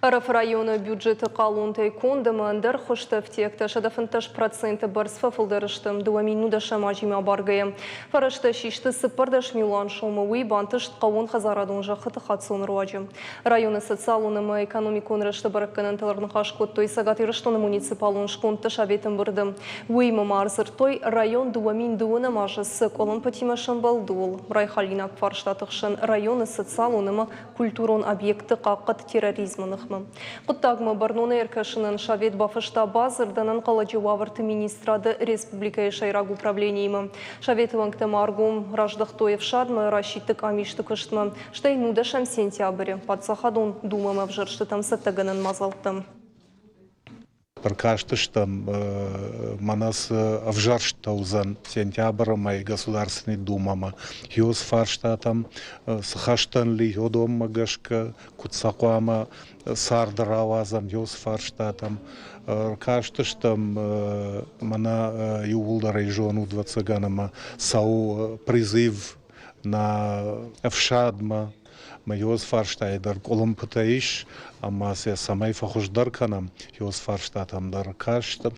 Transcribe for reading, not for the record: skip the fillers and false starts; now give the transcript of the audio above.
Ариф районы бюджеты қалунтай кондамандыр хуштафтекті шадафынташ проценты барсфа фылдарыштым дуаминуда шамажима баргая. Фарашта шишты сыпырдаш милан шомауи бантышт қауын хазарадун жақыты қатсын руаджим. Районы социалуныма экономикон рышты баракканын таларны қашкоттой сагатырыштыны муниципалун шконты шабетім бұрдым. Уймы марзыртой район дуамин дуына мажысы колын патимашын балдуыл. Райхалинак фарштатықшын районы социалуныма культурон объекты қаққыт терроризмынық. Құттағымы Барнуны әркашының шавет бафышта базырданын қаладжы вавырты министрады республика шайраг управлениймы. Шавет ваңкты маргум раждықтоев шадмы рашиттік амишты күштімі. Штайнуда шам сентябрі. Патсахадун думамы в жыршты там саттағынын мазалттым. Прокаштыштам манас авжарштаузан сентябрьма и Государственной Думама. Хиос фарштатам схаштанли йодом магашка куцакуама сардаравазам хиос фарштатам. Каштыштам мана ювулда району 20-ганама сау призыв на авшадма. Йос фарштайдар колым пытаиш, ама се самай фахушдар канам, йос фарштатам дар каштам.